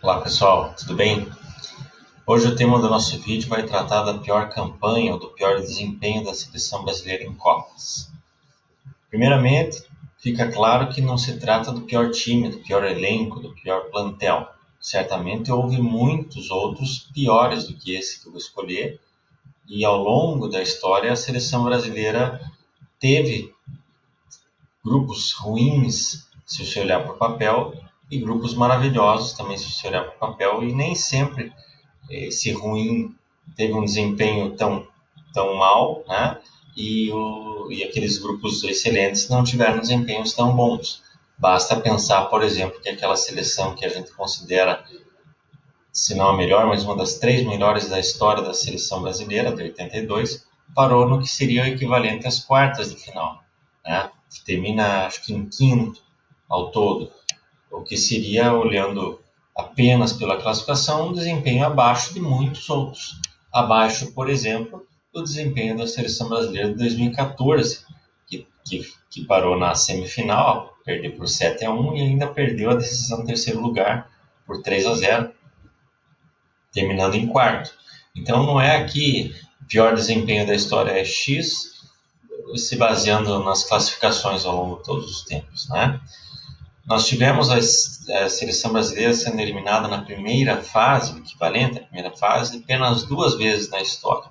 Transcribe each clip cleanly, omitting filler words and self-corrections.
Olá pessoal, tudo bem? Hoje o tema do nosso vídeo vai tratar da pior campanha ou do pior desempenho da seleção brasileira em Copas. Primeiramente, fica claro que não se trata do pior time, do pior elenco, do pior plantel. Certamente houve muitos outros piores do que esse que eu vou escolher, e ao longo da história a seleção brasileira teve grupos ruins, se você olhar para o papel, e grupos maravilhosos também, se você olhar para o papel, e nem sempre esse ruim teve um desempenho tão mal, né? E aqueles grupos excelentes não tiveram desempenhos tão bons. Basta pensar, por exemplo, que aquela seleção que a gente considera, se não a melhor, mas uma das 3 melhores da história da seleção brasileira, de 82, parou no que seria o equivalente às quartas de final, né? Termina, acho que em quinto ao todo, o que seria, olhando apenas pela classificação, um desempenho abaixo de muitos outros. Abaixo, por exemplo, do desempenho da seleção brasileira de 2014, que parou na semifinal, perdeu por 7-1 e ainda perdeu a decisão do terceiro lugar por 3-0, terminando em quarto. Então não é aqui o pior desempenho da história é X, se baseando nas classificações ao longo de todos os tempos, né? Nós tivemos a seleção brasileira sendo eliminada na primeira fase, o equivalente à primeira fase, apenas 2 vezes na história.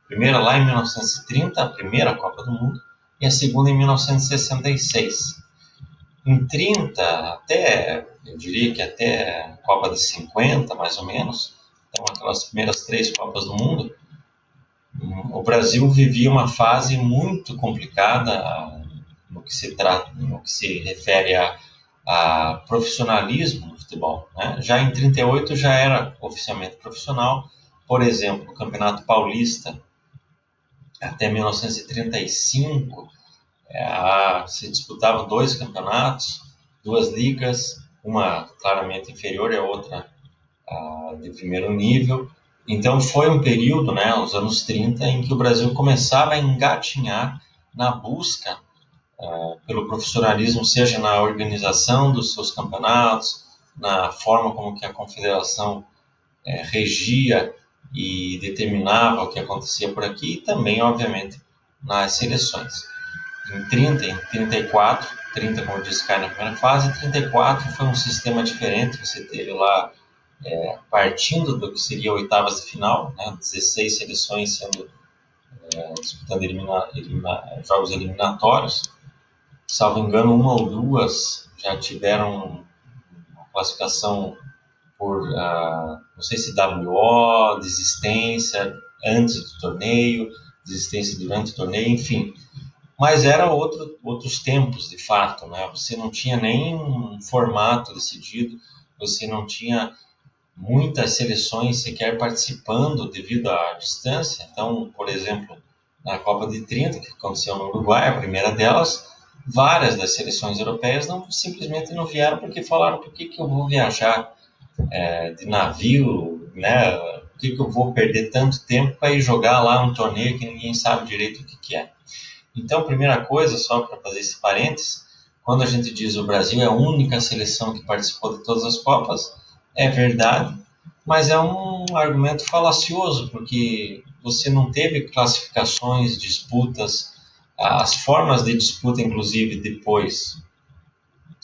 A primeira lá em 1930, a primeira Copa do Mundo, e a segunda em 1966. Em 30, eu diria que até a Copa de 50, mais ou menos, então aquelas primeiras 3 Copas do Mundo, o Brasil vivia uma fase muito complicada no que se refere a profissionalismo no futebol, né? Já em 38 já era oficialmente profissional. Por exemplo, o Campeonato Paulista até 1935 se disputavam 2 campeonatos, 2 ligas, uma claramente inferior e a outra de primeiro nível. Então foi um período, né, os anos 30, em que o Brasil começava a engatinhar na busca pelo profissionalismo, seja na organização dos seus campeonatos, na forma como que a confederação regia e determinava o que acontecia por aqui, e também, obviamente, nas seleções. Em 30, em 34, 30, como eu disse, cai na primeira fase, 34 foi um sistema diferente, você teve lá, partindo do que seria oitavas de final, né, 16 seleções disputando jogos eliminatórios. Salvo engano, 1 ou 2 já tiveram uma classificação por, não sei se WO, desistência antes do torneio, desistência durante o torneio, enfim. Mas eram outros tempos, de fato, né? Você não tinha nem um formato decidido, você não tinha muitas seleções sequer participando devido à distância. Então, por exemplo, na Copa de 30, que aconteceu no Uruguai, a primeira delas, várias das seleções europeias simplesmente não vieram porque falaram: por que eu vou viajar de navio, né? Por que eu vou perder tanto tempo para ir jogar lá um torneio que ninguém sabe direito o que é? Então, primeira coisa, só para fazer esse parênteses, quando a gente diz o Brasil é a única seleção que participou de todas as Copas, é verdade, mas é um argumento falacioso, porque você não teve classificações, disputas, as formas de disputa, inclusive, depois,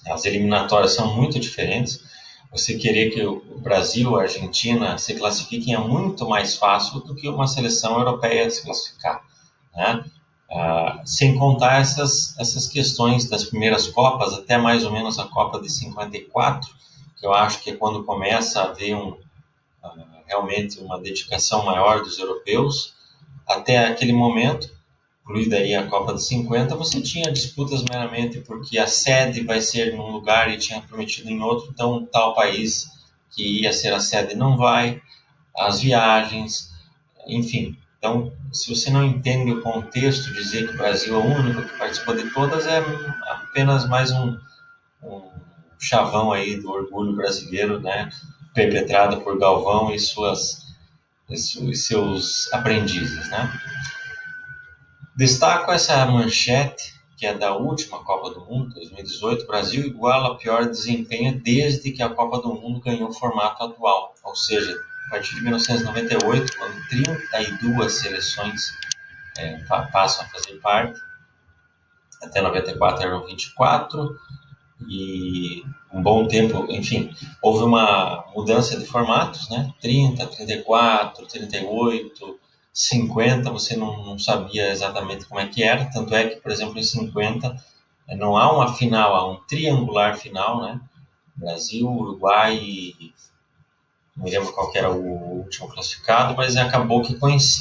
as eliminatórias são muito diferentes. Você querer que o Brasil, a Argentina se classifiquem é muito mais fácil do que uma seleção europeia se classificar, né? Sem contar essas questões das primeiras Copas, até mais ou menos a Copa de 54, que eu acho que é quando começa a haver realmente uma dedicação maior dos europeus. Até aquele momento, incluída aí a Copa de 50, você tinha disputas meramente porque a sede vai ser num lugar e tinha prometido em outro, então tal país que ia ser a sede não vai, as viagens, enfim. Então, se você não entende o contexto, dizer que o Brasil é o único que participou de todas é apenas mais um chavão aí do orgulho brasileiro, né, perpetrado por Galvão e seus aprendizes, né? Destaco essa manchete que é da última Copa do Mundo, 2018, o Brasil iguala o pior desempenho desde que a Copa do Mundo ganhou o formato atual. Ou seja, a partir de 1998, quando 32 seleções passam a fazer parte, até 94 eram 24, e um bom tempo, enfim, houve uma mudança de formatos, né? 30, 34, 38, 50, você não sabia exatamente como é que era, tanto é que, por exemplo, em 50 não há uma final, há um triangular final, né? Brasil, Uruguai e não me lembro qual que era o último classificado, mas acabou que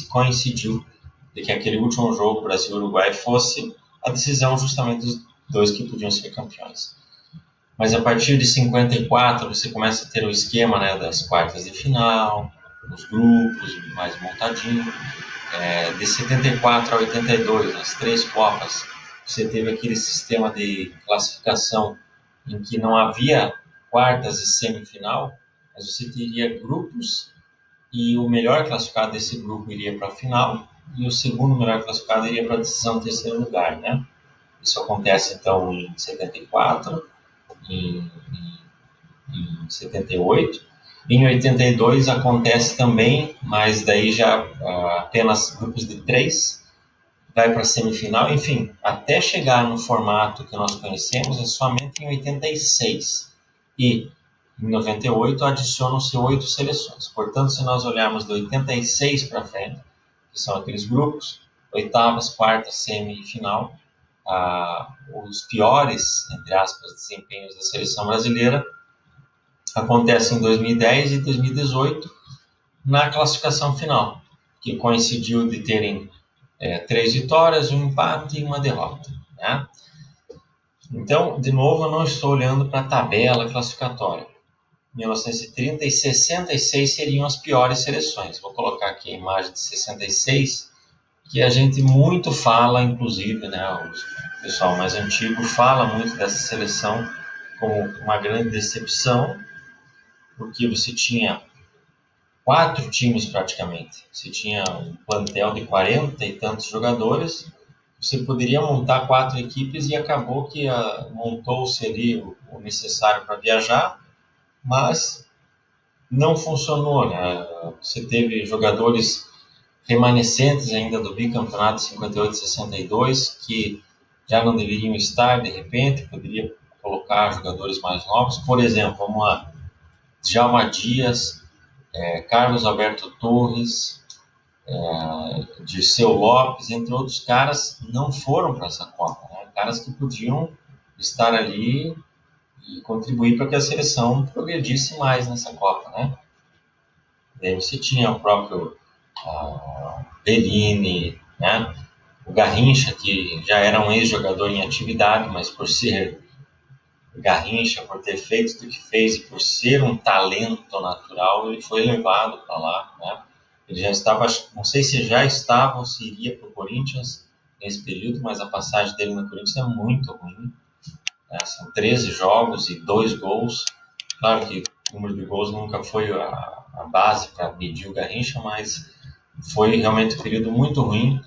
coincidiu de que aquele último jogo, Brasil-Uruguai, fosse a decisão justamente dos dois que podiam ser campeões. Mas a partir de 54 você começa a ter o esquema, né, das quartas de final, os grupos mais montadinho. De 74 a 82, as 3 Copas, você teve aquele sistema de classificação em que não havia quartas e semifinal, mas você teria grupos e o melhor classificado desse grupo iria para a final e o segundo melhor classificado iria para a decisão do terceiro lugar, né? Isso acontece então em 74, em 78. Em 82 acontece também, mas daí já apenas grupos de 3, vai para a semifinal, enfim, até chegar no formato que nós conhecemos é somente em 86. E em 98 adicionam-se 8 seleções. Portanto, se nós olharmos de 86 para frente, que são aqueles grupos, oitavas, quartas, semifinal, os piores, entre aspas, desempenhos da seleção brasileira acontecem em 2010 e 2018 na classificação final, que coincidiu de terem 3 vitórias, um empate e uma derrota, né? Então, de novo, eu não estou olhando para a tabela classificatória. 1930 e 66 seriam as piores seleções. Vou colocar aqui a imagem de 66, que a gente muito fala, inclusive, né, o pessoal mais antigo fala muito dessa seleção como uma grande decepção, porque você tinha 4 times praticamente. Você tinha um plantel de 40 e tantos jogadores, você poderia montar 4 equipes e acabou que montou-se ali o necessário para viajar, mas não funcionou, né? Você teve jogadores remanescentes ainda do bicampeonato 58-62 que já não deveriam estar, de repente, poderia colocar jogadores mais novos. Por exemplo, vamos lá, Djalma Dias, Carlos Alberto Torres, Dirceu Lopes, entre outros caras, não foram para essa Copa, né? Caras que podiam estar ali e contribuir para que a seleção progredisse mais nessa Copa, né? Daí você tinha o próprio Bellini, né? O Garrincha, que já era um ex-jogador em atividade, mas por ser Garrincha, por ter feito o que fez e por ser um talento natural, ele foi levado para lá, né? Ele já estava, não sei se já estava ou se iria para o Corinthians nesse período, mas a passagem dele no Corinthians é muito ruim, né? São 13 jogos e 2 gols. Claro que o número de gols nunca foi a base para medir o Garrincha, mas foi realmente um período muito ruim.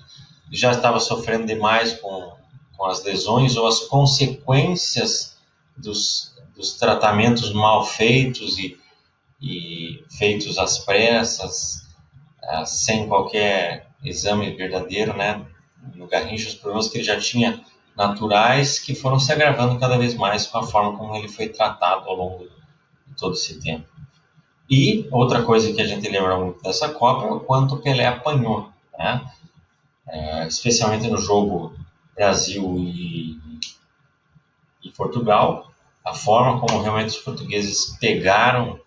Já estava sofrendo demais com as lesões ou as consequências dos tratamentos mal feitos e feitos às pressas, sem qualquer exame verdadeiro, né? No Garrincha, os problemas que ele já tinha naturais que foram se agravando cada vez mais com a forma como ele foi tratado ao longo de todo esse tempo. E outra coisa que a gente lembra muito dessa Copa é o quanto o Pelé apanhou, né? Especialmente no jogo Brasil e Portugal, a forma como realmente os portugueses pegaram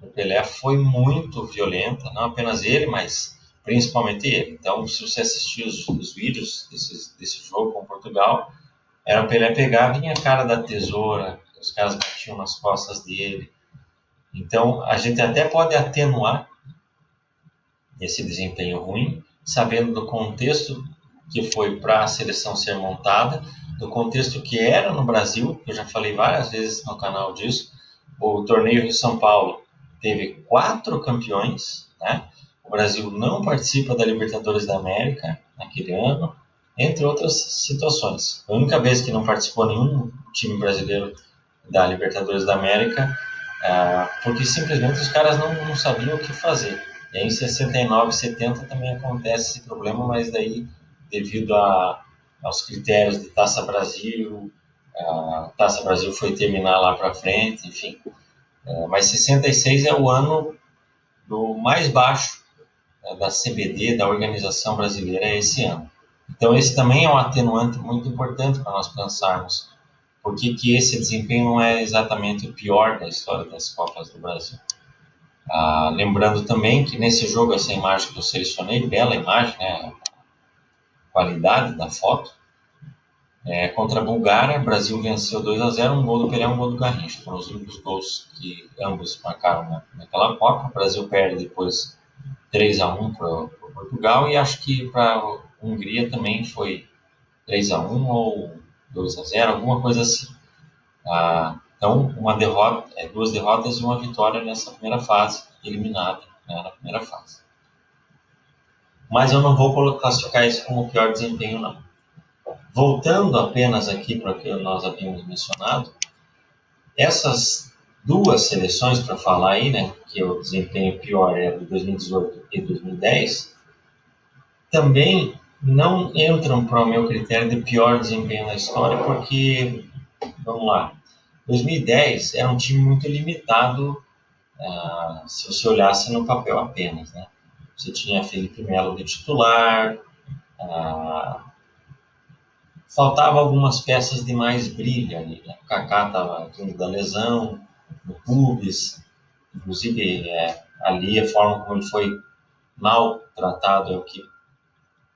o Pelé foi muito violenta, não apenas ele, mas principalmente ele. Então, se você assistir os vídeos desse jogo com Portugal, era o Pelé pegar, vinha a cara da tesoura, os caras batiam nas costas dele. Então, a gente até pode atenuar esse desempenho ruim, sabendo do contexto que foi para a seleção ser montada, do contexto que era no Brasil, eu já falei várias vezes no canal disso. O torneio de São Paulo teve 4 campeões, né? O Brasil não participa da Libertadores da América naquele ano, entre outras situações. A única vez que não participou nenhum time brasileiro da Libertadores da América, porque simplesmente os caras não sabiam o que fazer. E aí em 69 e 70 também acontece esse problema, mas daí devido aos critérios de Taça Brasil, a Taça Brasil foi terminar lá para frente, enfim. Mas 66 é o ano do mais baixo da CBD, da organização brasileira, é esse ano. Então esse também é um atenuante muito importante para nós pensarmos por que esse desempenho não é exatamente o pior da história das Copas do Brasil. Lembrando também que nesse jogo, essa imagem que eu selecionei, bela imagem, né? Qualidade da foto, contra a Bulgária, o Brasil venceu 2-0, um gol do Pelé e um gol do Garrincha. Foram os únicos gols que ambos marcaram naquela Copa. O Brasil perde depois 3-1 para o Portugal, e acho que para a Hungria também foi 3-1 ou 2-0, alguma coisa assim. Então, duas derrotas e uma vitória nessa primeira fase, eliminada, né, na primeira fase. Mas eu não vou classificar isso como o pior desempenho, não. Voltando apenas aqui para o que nós havíamos mencionado, essas duas seleções para falar aí, né, que o desempenho pior é de 2018 e 2010, também não entram para o meu critério de pior desempenho na história, porque, vamos lá, 2010 era um time muito limitado, se você olhasse no papel apenas, né? Você tinha Felipe Melo de titular, faltava algumas peças de mais brilho ali, né? O Kaká estava vindo da lesão, o Pubis, inclusive ali a forma como ele foi mal tratado é o que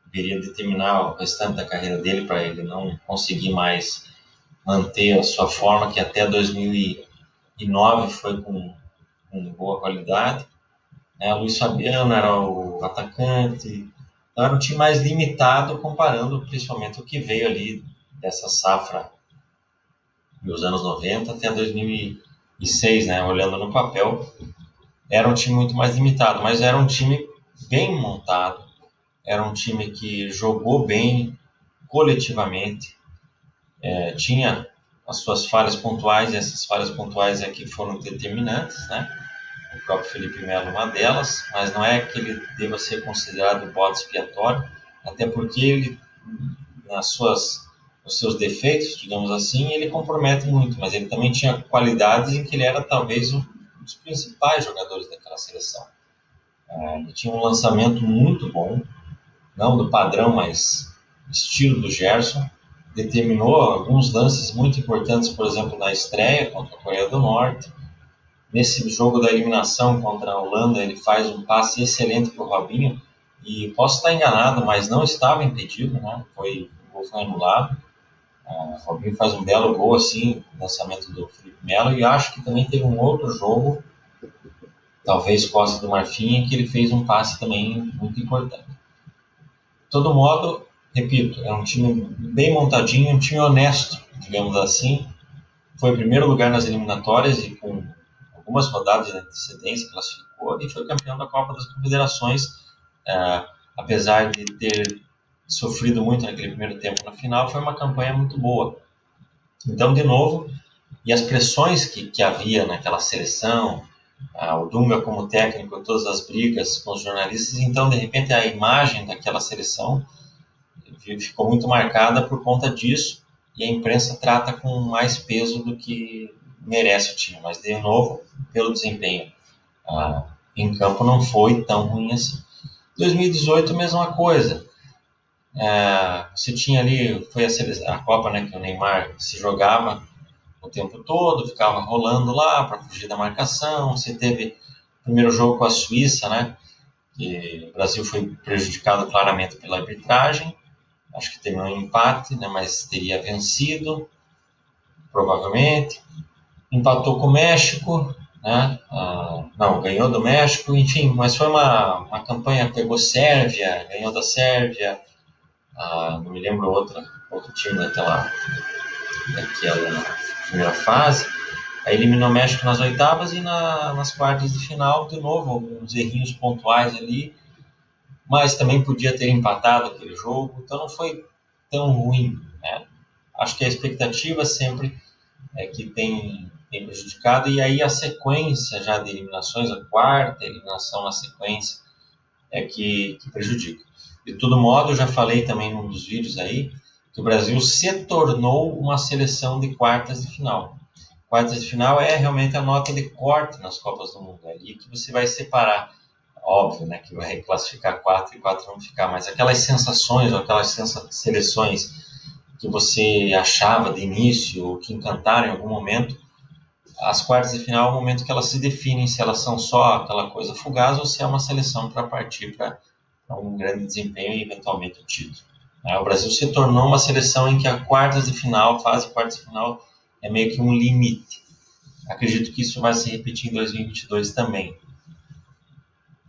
deveria determinar o restante da carreira dele, para ele não conseguir mais manter a sua forma, que até 2009 foi com boa qualidade. Luiz Fabiano era o atacante, então era um time mais limitado comparando principalmente o que veio ali dessa safra dos anos 90 até 2006, né? Olhando no papel, era um time muito mais limitado, mas era um time bem montado, era um time que jogou bem coletivamente, tinha as suas falhas pontuais, e essas falhas pontuais que foram determinantes, né? O próprio Felipe Melo uma delas, mas não é que ele deva ser considerado bode expiatório, até porque ele, nos seus defeitos, digamos assim, ele compromete muito, mas ele também tinha qualidades em que ele era talvez um dos principais jogadores daquela seleção. Ele tinha um lançamento muito bom, não do padrão, mas estilo do Gerson. Determinou alguns lances muito importantes, por exemplo, na estreia contra a Coreia do Norte. Nesse jogo da eliminação contra a Holanda, ele faz um passe excelente para o Robinho, e posso estar enganado, mas não estava impedido, né? O gol foi anulado. O Robinho faz um belo gol, assim, no lançamento do Felipe Melo, e acho que também teve um outro jogo, talvez Costa do Marfim, em que ele fez um passe também muito importante. De todo modo, repito, é um time bem montadinho, um time honesto, digamos assim. Foi em primeiro lugar nas eliminatórias e com algumas rodadas de antecedência classificou e foi campeão da Copa das Confederações, apesar de ter sofrido muito naquele primeiro tempo na final. Foi uma campanha muito boa. Então, de novo, e as pressões que havia naquela seleção, o Dunga como técnico, todas as brigas com os jornalistas, então, de repente, a imagem daquela seleção ficou muito marcada por conta disso, e a imprensa trata com mais peso do que merece o time, mas de novo, pelo desempenho em campo não foi tão ruim assim. 2018, mesma coisa. Você tinha ali, foi a Copa, né, que o Neymar se jogava o tempo todo, ficava rolando lá para fugir da marcação. Você teve o primeiro jogo com a Suíça, né, que o Brasil foi prejudicado claramente pela arbitragem. Acho que teve um empate, né, mas teria vencido, provavelmente. Empatou com o México, né? Não, ganhou do México, enfim, mas foi uma campanha, pegou Sérvia, ganhou da Sérvia, não me lembro outro time daquela primeira fase. Aí eliminou o México nas oitavas e nas quartas de final, de novo, alguns errinhos pontuais ali, mas também podia ter empatado aquele jogo, então não foi tão ruim, né? Acho que a expectativa sempre é que tem prejudicado, e aí a sequência já de eliminações, a quarta eliminação na sequência, é que prejudica. De todo modo, eu já falei também num dos vídeos aí, que o Brasil se tornou uma seleção de quartas de final. Quartas de final é realmente a nota de corte nas Copas do Mundo, é ali que você vai separar. Óbvio, né, que vai classificar 4 e 4 vão ficar, mas aquelas sensações, ou aquelas seleções que você achava de início, ou que encantaram em algum momento, as quartas de final é o momento que elas se definem se elas são só aquela coisa fugaz ou se é uma seleção para partir para um grande desempenho e eventualmente o título. O Brasil se tornou uma seleção em que a quartas de final, fase quartas de final, é meio que um limite. Acredito que isso vai se repetir em 2022 também,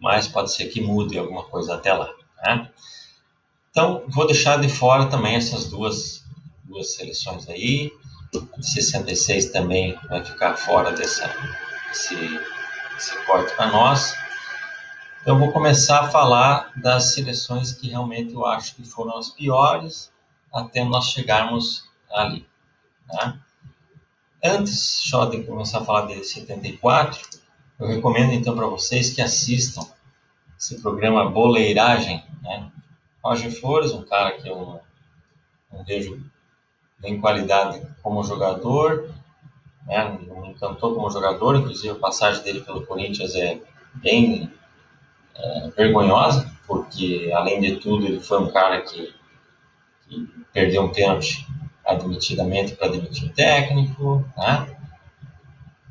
mas pode ser que mude alguma coisa até lá, né? Então, vou deixar de fora também essas duas seleções aí. A de 66 também vai ficar fora desse corte para nós. Então, vou começar a falar das seleções que realmente eu acho que foram as piores até nós chegarmos ali, né? Antes só de começar a falar de 74, eu recomendo então para vocês que assistam esse programa Boleiragem, né? Roger Flores, um cara que eu não vejo em qualidade como jogador, né? Não me encantou como jogador, inclusive a passagem dele pelo Corinthians é bem vergonhosa, porque além de tudo ele foi um cara que perdeu um pênalti admitidamente para demitir o técnico, né?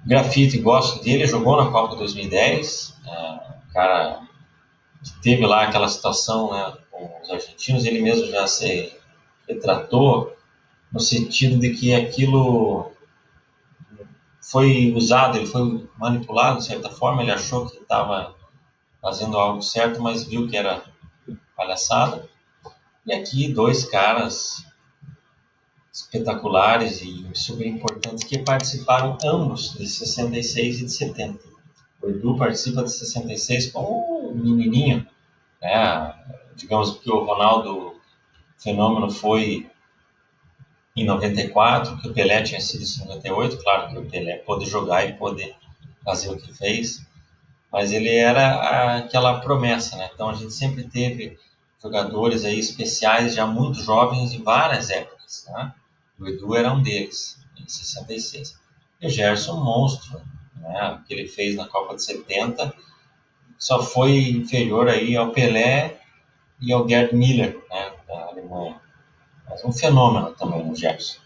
Grafite, gosto dele, jogou na Copa 2010, um cara que teve lá aquela situação, né, com os argentinos, ele mesmo já se retratou no sentido de que aquilo foi usado, ele foi manipulado de certa forma, ele achou que estava fazendo algo certo, mas viu que era palhaçada. E aqui dois caras espetaculares e super importantes que participaram ambos de 66 e de 70. O Edu participa de 66 como um menininho, né? Digamos que o Ronaldo Fenômeno foi em 94, que o Pelé tinha sido em 98, claro que o Pelé pôde jogar e pôde fazer o que fez, mas ele era aquela promessa, né? Então a gente sempre teve jogadores aí especiais, já muito jovens, em várias épocas, né? O Edu era um deles, em 66. E o Gerson, um monstro, né? O que ele fez na Copa de 70 só foi inferior aí ao Pelé e ao Gerd Müller, né? Da Alemanha. Mas um fenômeno também, o Gerson.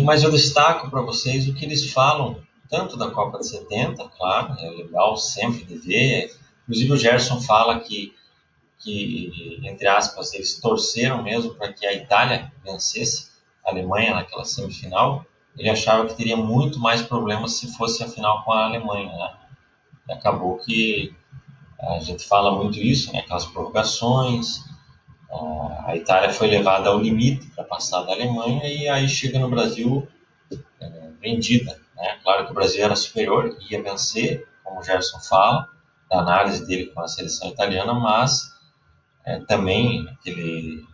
Mas eu destaco para vocês o que eles falam, tanto da Copa de 70, claro, é legal sempre de ver. Inclusive o Gerson fala que entre aspas, eles torceram mesmo para que a Itália vencesse a Alemanha naquela semifinal. Ele achava que teria muito mais problemas se fosse a final com a Alemanha, né? E acabou que a gente fala muito isso, né? Aquelas prorrogações, a Itália foi levada ao limite para passar da Alemanha e aí chega no Brasil vendida, né? Claro que o Brasil era superior, ia vencer, como o Gerson fala, da análise dele com a seleção italiana, mas também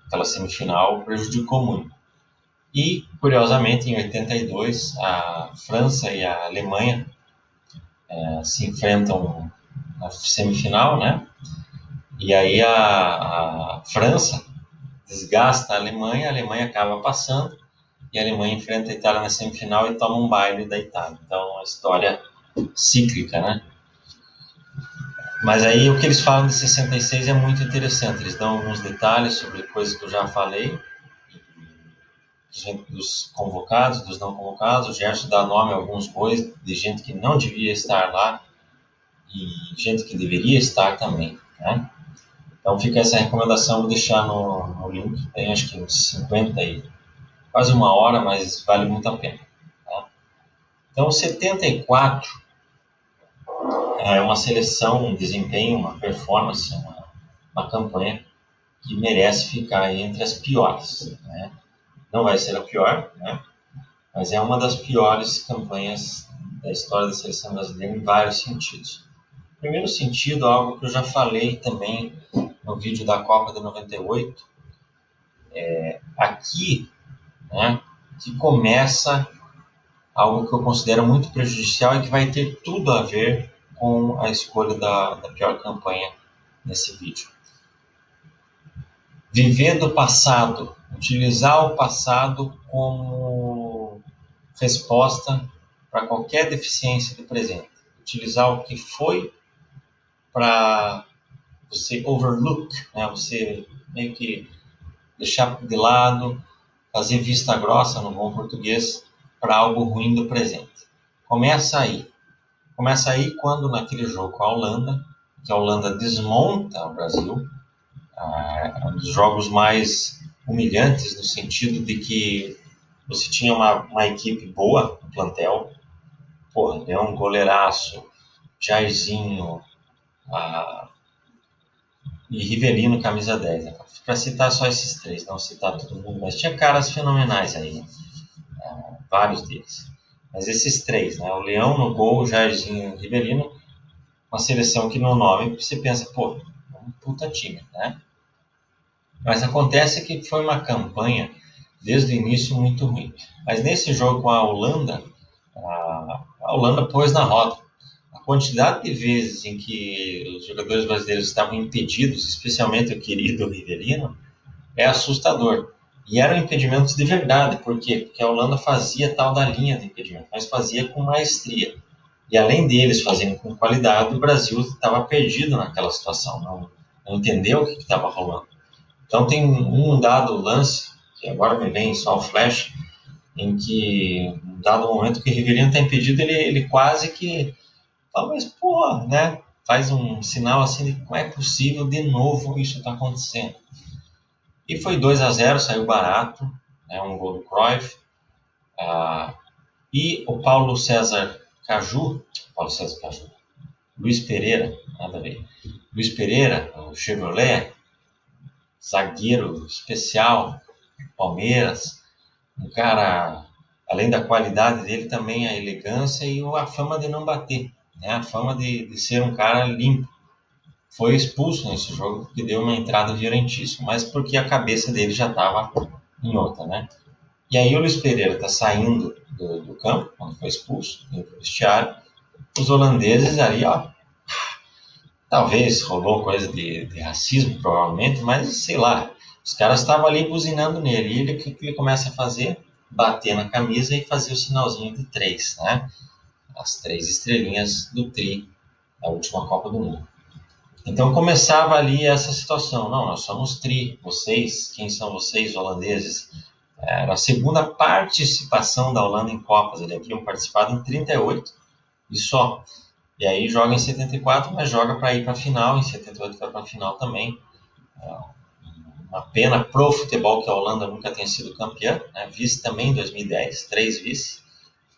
aquela semifinal prejudicou muito. E, curiosamente, em 82, a França e a Alemanha se enfrentam na semifinal, né? E aí a França desgasta a Alemanha acaba passando, e a Alemanha enfrenta a Itália na semifinal e toma um baile da Itália. Então, é uma história cíclica, né? Mas aí o que eles falam de 66 é muito interessante. Eles dão alguns detalhes sobre coisas que eu já falei, dos convocados, dos não convocados. O Gerson dá nome a alguns bois de gente que não devia estar lá e gente que deveria estar também, né? Então fica essa recomendação, vou deixar no link. Tem acho que uns 50 aí, quase uma hora, mas vale muito a pena, tá? Então 74 é uma seleção, um desempenho, uma performance, uma campanha que merece ficar entre as piores, né? Não vai ser a pior, né? Mas é uma das piores campanhas da história da seleção brasileira em vários sentidos. No primeiro sentido, algo que eu já falei também no vídeo da Copa de 98, Aqui, né, que começa algo que eu considero muito prejudicial e que vai ter tudo a ver com a escolha da pior campanha nesse vídeo. Viver do passado, utilizar o passado como resposta para qualquer deficiência do presente. Utilizar o que foi para você overlook, né? Você meio que deixar de lado, fazer vista grossa, no bom português, para algo ruim do presente. Começa aí. Começa aí quando naquele jogo com a Holanda, que a Holanda desmonta o Brasil, um dos jogos mais humilhantes no sentido de que você tinha uma equipe boa no plantel, porra, Leão, goleiraço, Jairzinho e Rivelino, camisa 10. Né? Para citar só esses três, não citar todo mundo, mas tinha caras fenomenais aí, né? Vários deles. Mas esses três, né? O Leão no gol, o Jairzinho e o Rivelino, uma seleção que no nome você pensa, pô, é um puta time, né? Mas acontece que foi uma campanha, desde o início, muito ruim. Mas nesse jogo com a Holanda, a Holanda pôs na roda. A quantidade de vezes em que os jogadores brasileiros estavam impedidos, especialmente o querido Rivelino, é assustador. E eram impedimentos de verdade. Por quê? Porque a Holanda fazia tal da linha de impedimento, mas fazia com maestria. E além deles fazerem com qualidade, o Brasil estava perdido naquela situação, não entendeu o que estava rolando. Então tem um dado lance, que agora me vem só o flash, em que, um dado momento que o Rivelino está impedido, ele quase que fala, mas pô, né? Faz um sinal assim de como é possível de novo isso está acontecendo. E foi 2-0, saiu barato, né, um gol do Cruyff. E o Paulo César Caju, Luiz Pereira, nada a ver. Luiz Pereira, o Chevrolet, zagueiro especial, Palmeiras, um cara, além da qualidade dele, também a elegância e a fama de não bater, né? A fama de ser um cara limpo. Foi expulso nesse jogo porque deu uma entrada violentíssima, mas porque a cabeça dele já estava em outra, né? E aí o Luiz Pereira está saindo do campo, quando foi expulso, no vestiário. Os holandeses ali, ó, talvez rolou coisa de racismo, provavelmente, mas sei lá, os caras estavam ali buzinando nele. E ele, o que ele começa a fazer? Bater na camisa e fazer o sinalzinho de 3, né? As 3 estrelinhas do tri da última Copa do Mundo. Então começava ali essa situação. Não, nós somos tri, vocês, quem são vocês, holandeses? Era a segunda participação da Holanda em Copas. Eles haviam participado em 38 e só. E aí joga em 74, mas joga para ir para a final. Em 78 vai para a final também. Uma pena pro futebol que a Holanda nunca tenha sido campeã, né? Vice também em 2010, 3 vice.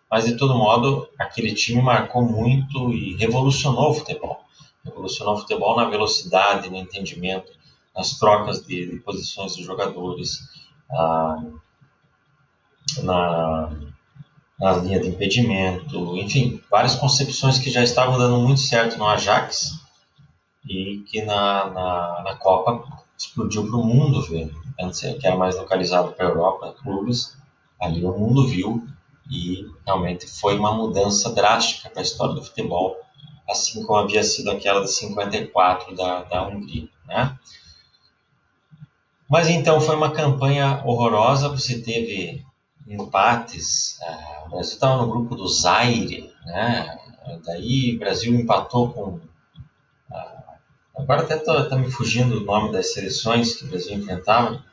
Mas de todo modo, aquele time marcou muito e revolucionou o futebol. Revolucionou o futebol na velocidade, no entendimento, nas trocas de posições dos jogadores, na linha de impedimento, enfim, várias concepções que já estavam dando muito certo no Ajax e que na Copa explodiu para o mundo ver. Antes, que era mais localizado para a Europa, clubes, ali o mundo viu e realmente foi uma mudança drástica para a história do futebol, assim como havia sido aquela de 54 da Hungria, né? Mas então foi uma campanha horrorosa, você teve empates, o Brasil estava no grupo do Zaire, né? Daí o Brasil empatou com... agora até está me fugindo o nome das seleções que o Brasil enfrentava,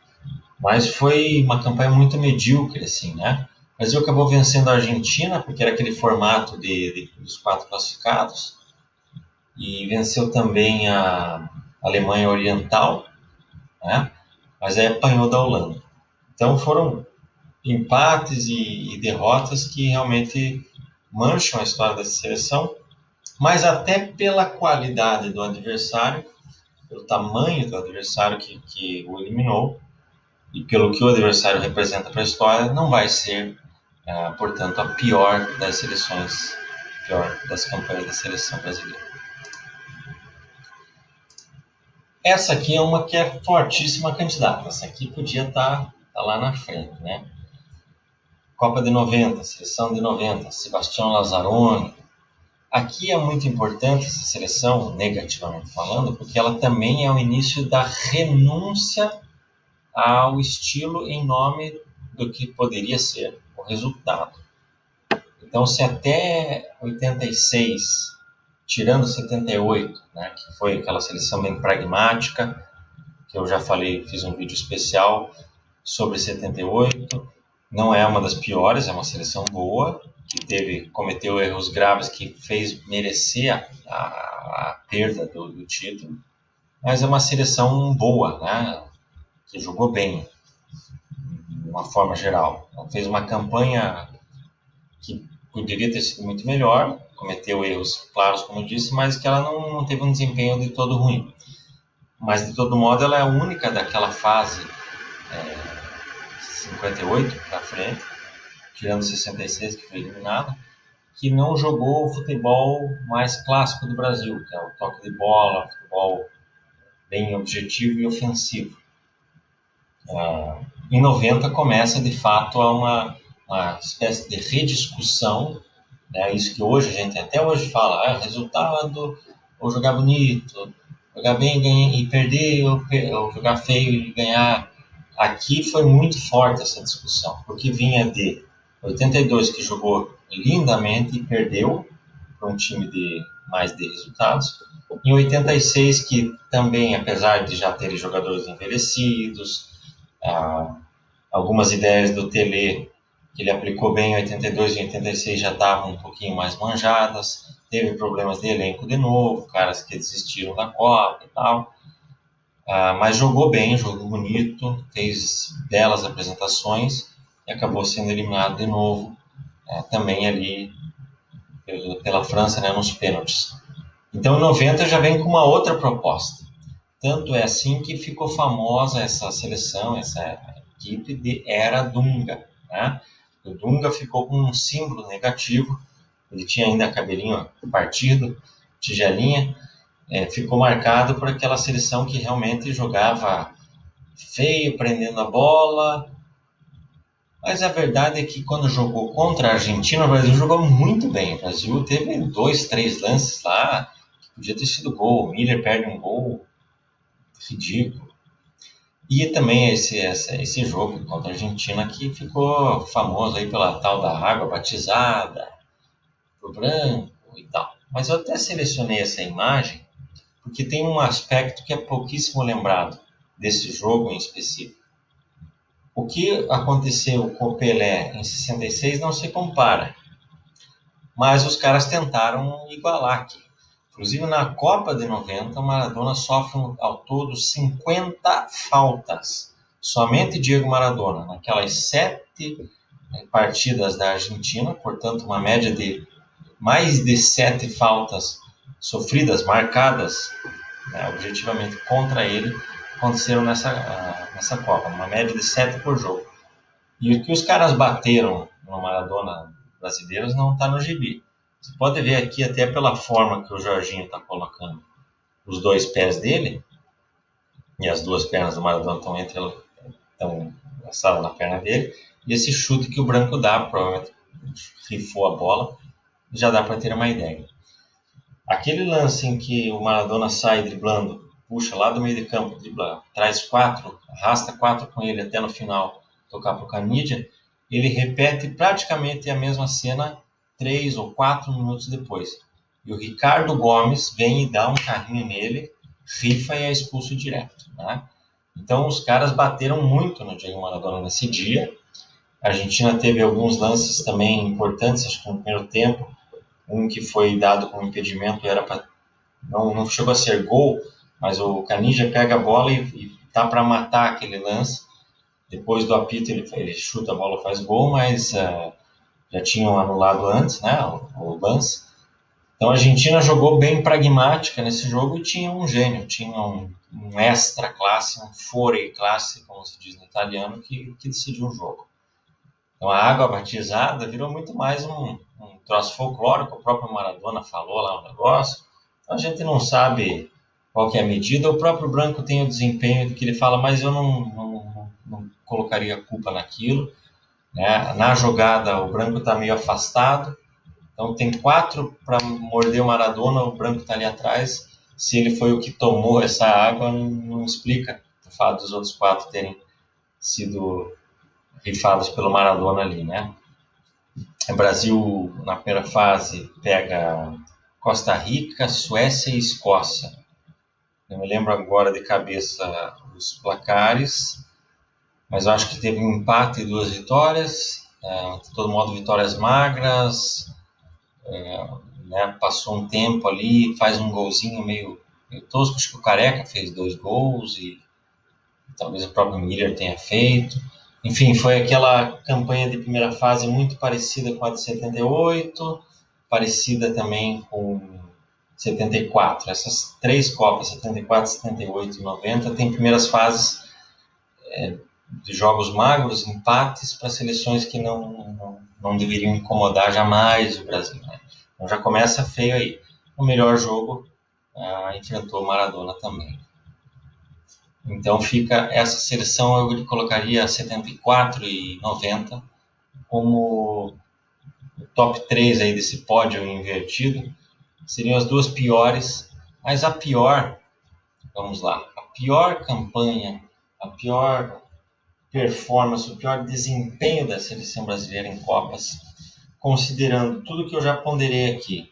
mas foi uma campanha muito medíocre, assim, né? O Brasil acabou vencendo a Argentina, porque era aquele formato dos 4 classificados, e venceu também a Alemanha Oriental, né? Mas aí apanhou da Holanda. Então foram empates e derrotas que realmente mancham a história dessa seleção, mas até pela qualidade do adversário, pelo tamanho do adversário que o eliminou e pelo que o adversário representa para a história, não vai ser, portanto, a pior das seleções, pior das campanhas da seleção brasileira. Essa aqui é uma que é fortíssima candidata. Essa aqui podia estar lá na frente, né? Copa de 90, seleção de 90, Sebastião Lazzaroni. Aqui é muito importante essa seleção, negativamente falando, porque ela também é o início da renúncia ao estilo em nome do que poderia ser o resultado. Então, se até 86, tirando 78, né, que foi aquela seleção bem pragmática, que eu já falei, fiz um vídeo especial sobre 78, não é uma das piores, é uma seleção boa, que cometeu erros graves que fez merecer a perda do título, mas é uma seleção boa, né, que jogou bem, de uma forma geral. Ela fez uma campanha que poderia ter sido muito melhor, cometeu erros claros, como eu disse, mas que ela não teve um desempenho de todo ruim. Mas, de todo modo, ela é a única daquela fase 58 para frente, tirando 66, que foi eliminada, que não jogou o futebol mais clássico do Brasil, que é o toque de bola, futebol bem objetivo e ofensivo. Em 90 começa, de fato, uma espécie de rediscussão, né? Isso que hoje a gente até hoje fala, resultado, ou jogar bonito, jogar bem e perder, ou jogar feio e ganhar. Aqui foi muito forte essa discussão, porque vinha de 82, que jogou lindamente e perdeu para um time mais de resultados. Em 86, que também, apesar de já terem jogadores envelhecidos, algumas ideias do Tele que ele aplicou bem em 82 e 86 já estavam um pouquinho mais manjadas, teve problemas de elenco de novo, caras que desistiram da Copa e tal, mas jogou bem, jogou bonito, fez belas apresentações e acabou sendo eliminado de novo, também ali pela França, né, nos pênaltis. Então em 90 já vem com uma outra proposta. Tanto é assim que ficou famosa essa seleção, essa equipe de Era Dunga, né? O Dunga ficou com um símbolo negativo, ele tinha ainda cabelinho partido, tigelinha, ficou marcado por aquela seleção que realmente jogava feio, prendendo a bola. Mas a verdade é que quando jogou contra a Argentina, o Brasil jogou muito bem. O Brasil teve 2, 3 lances lá, que podia ter sido gol. O Miller perde um gol ridículo. E também esse jogo contra a Argentina que ficou famoso aí pela tal da água batizada, pro branco e tal. Mas eu até selecionei essa imagem porque tem um aspecto que é pouquíssimo lembrado desse jogo em específico. O que aconteceu com o Pelé em 66 não se compara, mas os caras tentaram igualar aqui. Inclusive, na Copa de 90, o Maradona sofre ao todo 50 faltas. Somente Diego Maradona, naquelas 7 partidas da Argentina, portanto, uma média de mais de 7 faltas sofridas, marcadas, né, objetivamente contra ele, aconteceram nessa Copa, uma média de 7 por jogo. E o que os caras bateram no Maradona brasileiros não está no gibi. Você pode ver aqui até pela forma que o Jorginho está colocando os 2 pés dele, e as 2 pernas do Maradona estão enlaçadas na perna dele, e esse chute que o Branco dá, provavelmente rifou a bola, já dá para ter uma ideia. Aquele lance em que o Maradona sai driblando, puxa lá do meio de campo, dribla, traz 4, arrasta 4 com ele até no final tocar para o Canidia, ele repete praticamente a mesma cena 3 ou 4 minutos depois. E o Ricardo Gomes vem e dá um carrinho nele, rifa e é expulso direto, né? Então os caras bateram muito no Diego Maradona nesse dia. A Argentina teve alguns lances também importantes, acho que no primeiro tempo. Um que foi dado como impedimento era para não chegou a ser gol, mas o Canidia pega a bola e tá para matar aquele lance. Depois do apito ele chuta a bola, faz gol, mas já tinham anulado antes, né, o lance. Então a Argentina jogou bem pragmática nesse jogo e tinha um gênio, tinha um extra classe, um fore classe, como se diz no italiano, que decidiu o jogo. Então a água batizada virou muito mais um troço folclórico, o próprio Maradona falou lá no negócio. Então a gente não sabe qual que é a medida. O próprio branco tem o desempenho que ele fala, mas eu não colocaria a culpa naquilo, né? Na jogada, o branco está meio afastado, então tem 4 para morder o Maradona, o branco está ali atrás. Se ele foi o que tomou essa água, não explica o fato dos outros 4 terem sido rifados pelo Maradona ali, né? O Brasil, na primeira fase, pega Costa Rica, Suécia e Escócia. Não me lembro agora de cabeça os placares, mas eu acho que teve um empate e 2 vitórias. De todo modo, vitórias magras. Né? Passou um tempo ali, faz um golzinho meio tosco. Acho que o Careca fez 2 gols e talvez o próprio Miller tenha feito. Enfim, foi aquela campanha de primeira fase muito parecida com a de 78, parecida também com 74. Essas 3 Copas, 74, 78 e 90, tem primeiras fases de jogos magros, empates para seleções que não deveriam incomodar jamais o Brasil. Né? Então já começa feio aí. O melhor jogo enfrentou o Maradona também. Então fica essa seleção, eu colocaria 74 e 90 como o top 3 aí desse pódio invertido. Seriam as 2 piores, mas a pior, vamos lá, a pior campanha, a pior performance, o pior desempenho da seleção brasileira em Copas, considerando tudo que eu já ponderei aqui,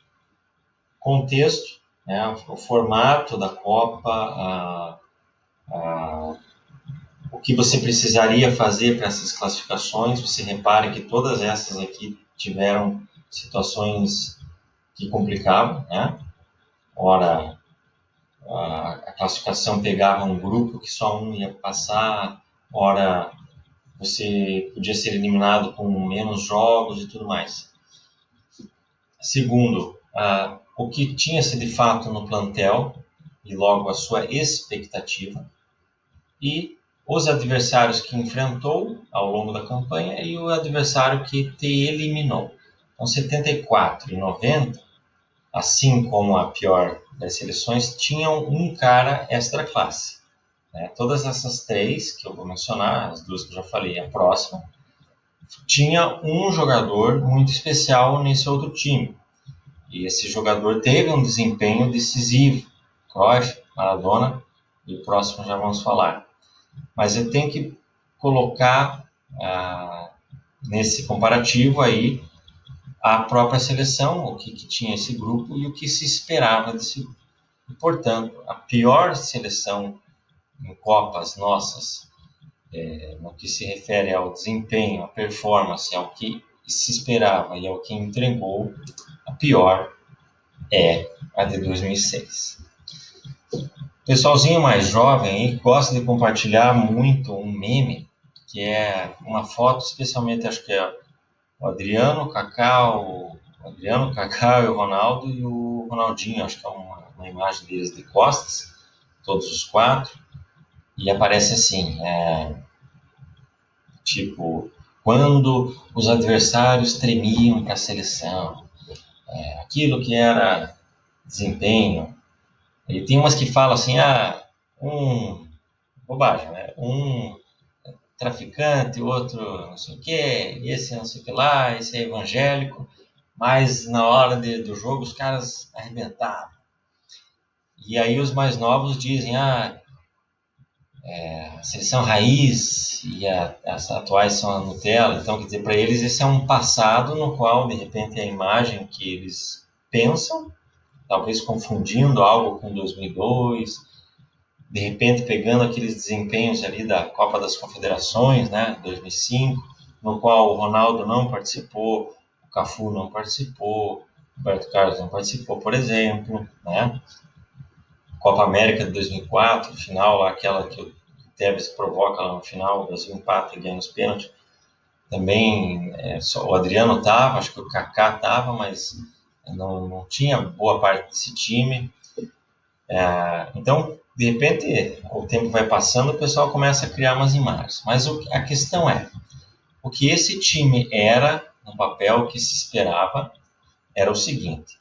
contexto, né, o formato da Copa, o que você precisaria fazer para essas classificações. Você repare que todas essas aqui tiveram situações que complicavam, né? Ora, a classificação pegava um grupo que só um ia passar, ora você podia ser eliminado com menos jogos e tudo mais. Segundo, o que tinha-se de fato no plantel e logo a sua expectativa, e os adversários que enfrentou ao longo da campanha e o adversário que te eliminou. Então, 74 e 90, assim como a pior das seleções, tinham um cara extra classe. Né? Todas essas 3 que eu vou mencionar, as 2 que eu já falei, a próxima, tinha um jogador muito especial nesse outro time. E esse jogador teve um desempenho decisivo. Cruyff, Maradona, e o próximo já vamos falar. Mas eu tenho que colocar nesse comparativo aí a própria seleção, o que tinha esse grupo e o que se esperava desse grupo. E, portanto, a pior seleção em Copas nossas, no que se refere ao desempenho, à performance, ao que se esperava e ao que entregou, a pior é a de 2006. Pessoalzinho mais jovem aí gosta de compartilhar muito um meme, que é uma foto, especialmente acho que é o Adriano, o Kaká e o Ronaldo e o Ronaldinho, acho que é uma imagem deles de costas, todos os 4, e aparece assim, tipo, quando os adversários tremiam para a seleção, aquilo que era desempenho. E tem umas que falam assim, bobagem, né? Um traficante, o outro não sei o quê, esse não sei o que lá, esse é evangélico, mas na hora do jogo os caras arrebentaram. E aí os mais novos dizem, a seleção raiz e as atuais são a Nutella. Então, quer dizer, para eles esse é um passado no qual, de repente, a imagem que eles pensam, talvez confundindo algo com 2002, de repente pegando aqueles desempenhos ali da Copa das Confederações, né, 2005, no qual o Ronaldo não participou, o Cafu não participou, o Roberto Carlos não participou, por exemplo, né? Copa América de 2004, final, aquela que o Tevez provoca lá no final, o Brasil empata e ganha os pênaltis. Também só o Adriano estava, acho que o Kaká estava, mas não tinha boa parte desse time. Então, de repente, o tempo vai passando, o pessoal começa a criar umas imagens. Mas a questão é, o que esse time era, no papel que se esperava, era o seguinte: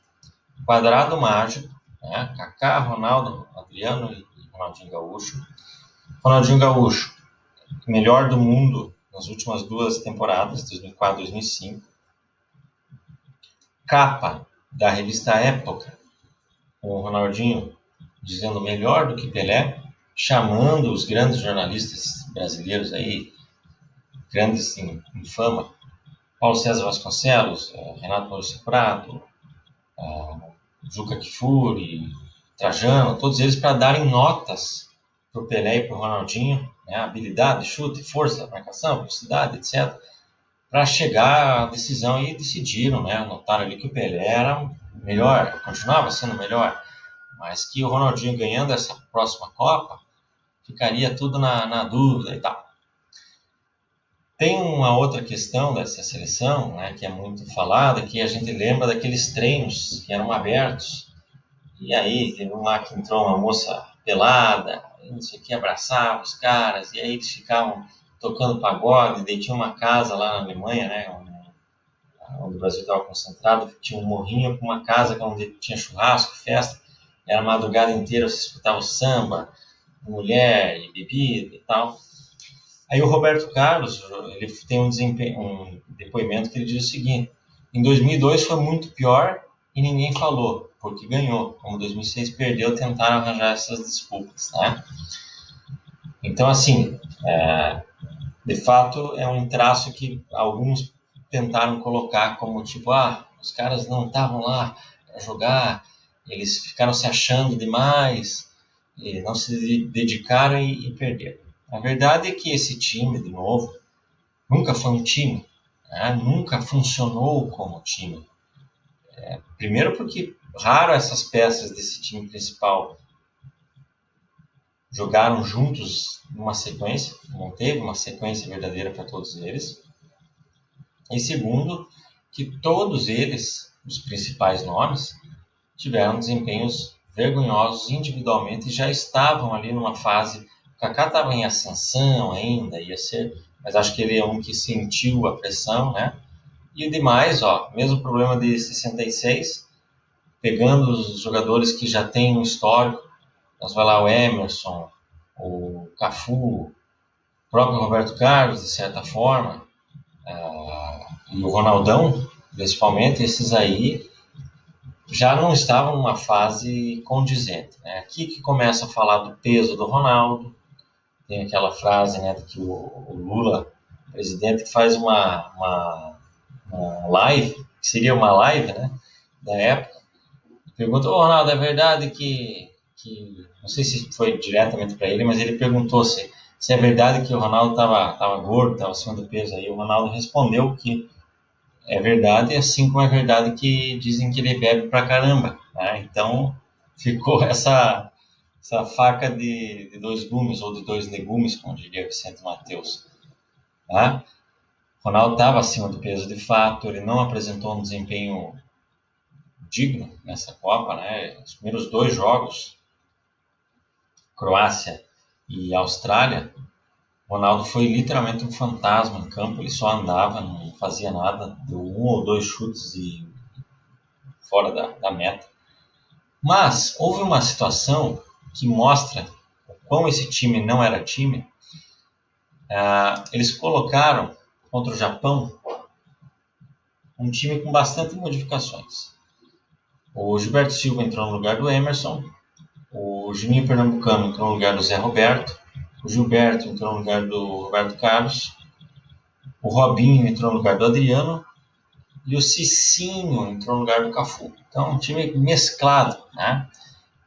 quadrado mágico, né? Kaká, Ronaldo, Adriano e Ronaldinho Gaúcho. Ronaldinho Gaúcho, melhor do mundo nas últimas 2 temporadas, 2004 e 2005. Capa da revista Época, com o Ronaldinho dizendo melhor do que Pelé, chamando os grandes jornalistas brasileiros aí, grandes em fama, Paulo César Vasconcelos, Renato Maurício Prado, Juca Kfouri, Trajano, todos eles para darem notas para o Pelé e para o Ronaldinho, né, habilidade, chute, força, marcação, velocidade, etc., para chegar à decisão e decidiram, né, notaram ali que o Pelé era melhor, continuava sendo melhor, mas que o Ronaldinho ganhando essa próxima Copa ficaria tudo na dúvida e tal. Tem uma outra questão dessa seleção, né, que é muito falada, que a gente lembra daqueles treinos que eram abertos, e aí teve um lá que entrou uma moça pelada, não sei o que, abraçava os caras, e aí eles ficavam tocando pagode, daí tinha uma casa lá na Alemanha, né, onde o Brasil estava concentrado, tinha um morrinho com uma casa onde tinha churrasco, festa, era a madrugada inteira, você escutava o samba, mulher e bebida e tal. Aí o Roberto Carlos, ele tem um depoimento que ele diz o seguinte: em 2002 foi muito pior e ninguém falou, porque ganhou. Como 2006 perdeu, tentaram arranjar essas desculpas, né? Então, assim, de fato, é um traço que alguns tentaram colocar como tipo, os caras não estavam lá para jogar, eles ficaram se achando demais, e não se dedicaram e perderam. A verdade é que esse time, de novo, nunca foi um time, né? Nunca funcionou como time. Primeiro porque raro essas peças desse time principal jogaram juntos numa sequência, não teve uma sequência verdadeira para todos eles. E segundo, que todos eles, os principais nomes, tiveram desempenhos vergonhosos individualmente e já estavam ali numa fase. O Kaká estava em ascensão ainda, ia ser, mas acho que ele é um que sentiu a pressão, né? E demais, mesmo problema de 66, pegando os jogadores que já têm um histórico, nós vai lá o Emerson, o Cafu, o próprio Roberto Carlos, de certa forma, e o Ronaldão, principalmente, esses aí já não estavam numa fase condizente, né? Aqui que começa a falar do peso do Ronaldo, tem aquela frase, né, de que o Lula, presidente, faz uma live, que seria uma live, né, da época, perguntou: Ronaldo, é verdade que não sei se foi diretamente para ele, mas ele perguntou se é verdade que o Ronaldo estava gordo, estava acima do peso. Aí o Ronaldo respondeu que é verdade, assim como é verdade que dizem que ele bebe pra caramba, né? Então ficou essa faca de 2 gumes, ou de 2 legumes, como diria Vicente Mateus. Tá? Ronaldo estava acima do peso de fato, ele não apresentou um desempenho digno nessa Copa, né? Os primeiros 2 jogos, Croácia e Austrália, Ronaldo foi literalmente um fantasma em campo, ele só andava, não fazia nada, deu 1 ou 2 chutes e fora da meta. Mas houve uma situação que mostra o quão esse time não era time. Eles colocaram contra o Japão um time com bastante modificações. O Gilberto Silva entrou no lugar do Emerson, o Juninho Pernambucano entrou no lugar do Zé Roberto, o Gilberto entrou no lugar do Roberto Carlos, o Robinho entrou no lugar do Adriano e o Cicinho entrou no lugar do Cafu. Então, um time mesclado, né?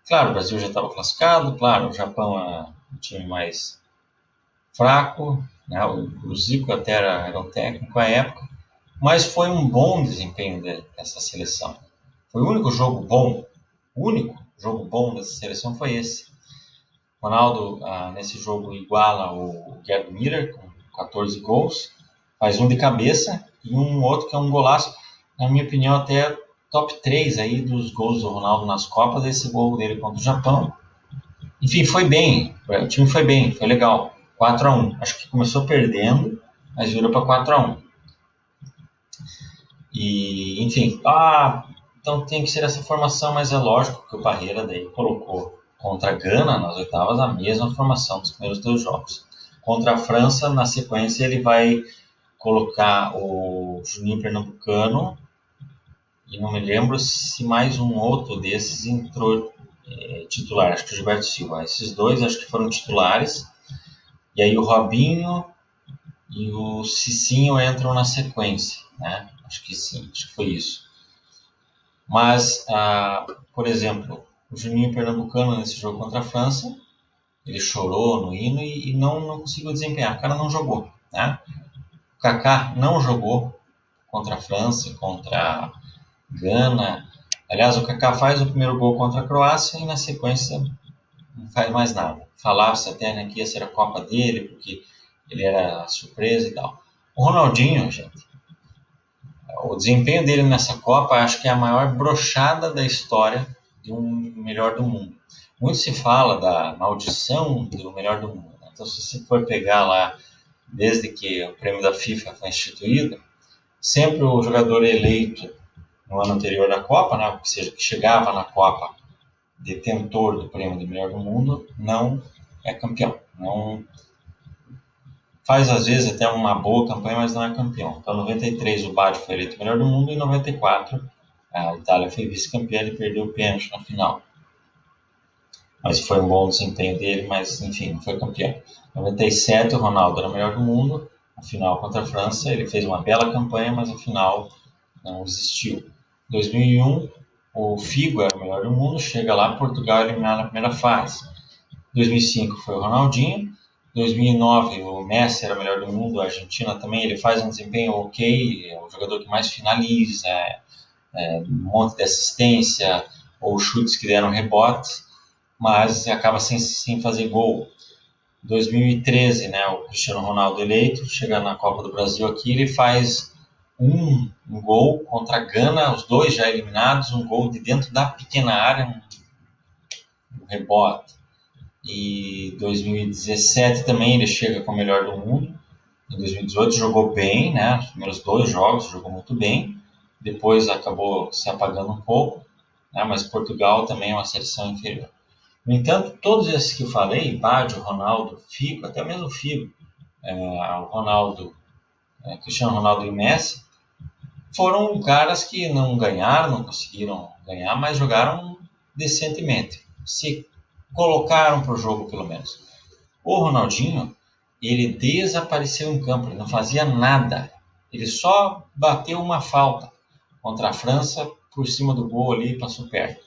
Claro, o Brasil já estava classificado, claro, o Japão é um time mais fraco, né? O Zico até era o técnico à época, mas foi um bom desempenho dessa seleção. Foi o único jogo bom dessa seleção foi esse. Ronaldo, nesse jogo, iguala o Gerd Müller com 14 gols, faz um de cabeça e um outro que é um golaço, na minha opinião, até top 3 aí dos gols do Ronaldo nas Copas, esse gol dele contra o Japão. Enfim, foi bem, o time foi bem, foi legal, 4-1. Acho que começou perdendo, mas virou para 4-1. E, enfim, então tem que ser essa formação, mas é lógico que o Parreira daí colocou contra a Gana nas oitavas a mesma formação dos primeiros 2 jogos. Contra a França, na sequência, ele vai colocar o Juninho Pernambucano e não me lembro se mais um outro desses entrou titular, acho que o Gilberto Silva. Esses 2 acho que foram titulares, e aí o Robinho e o Cicinho entram na sequência, né? Acho que sim, acho que foi isso. Mas, por exemplo, o Juninho Pernambucano nesse jogo contra a França, ele chorou no hino e não conseguiu desempenhar, o cara não jogou, né? O Kaká não jogou contra a França, contra a Gana. Aliás, o Kaká faz o primeiro gol contra a Croácia e na sequência não faz mais nada. Falava-se até, né, que ia ser a Copa dele, porque ele era surpresa e tal. O Ronaldinho, gente, o desempenho dele nessa Copa acho que é a maior brochada da história de um melhor do mundo. Muito se fala da maldição do melhor do mundo. Então, se você for pegar lá, desde que o prêmio da FIFA foi instituído, sempre o jogador eleito no ano anterior da Copa, né, ou seja, que chegava na Copa detentor do prêmio de melhor do mundo, não é campeão. Não faz, às vezes, até uma boa campanha, mas não é campeão. Então, em 93, o Baggio foi eleito melhor do mundo, e em 94, a Itália foi vice-campeã e perdeu o pênalti na final. Mas foi um bom desempenho dele, mas, enfim, não foi campeão. Em 97, o Ronaldo era o melhor do mundo, a final contra a França, ele fez uma bela campanha, mas a final não existiu. Em 2001, o Figo era o melhor do mundo, chega lá, Portugal eliminado na primeira fase. Em 2005 foi o Ronaldinho. 2009 o Messi era o melhor do mundo, a Argentina também, ele faz um desempenho ok, é o jogador que mais finaliza, um monte de assistência ou chutes que deram rebotes, mas acaba sem fazer gol. 2013, né, o Cristiano Ronaldo eleito, chega na Copa do Brasil aqui, ele faz um gol contra a Gana, os 2 já eliminados, um gol de dentro da pequena área, um rebote. E 2017 também ele chega com o melhor do mundo. Em 2018 jogou bem, né? Os primeiros 2 jogos jogou muito bem. Depois acabou se apagando um pouco, né? Mas Portugal também é uma seleção inferior. No entanto, todos esses que eu falei, Baggio, Ronaldo, Figo, até mesmo o Figo, o Ronaldo, Cristiano Ronaldo e Messi, foram caras que não ganharam, não conseguiram ganhar, mas jogaram decentemente. Se colocaram para o jogo, pelo menos. O Ronaldinho, ele desapareceu em campo, ele não fazia nada. Ele só bateu uma falta contra a França, por cima do gol ali, passou perto.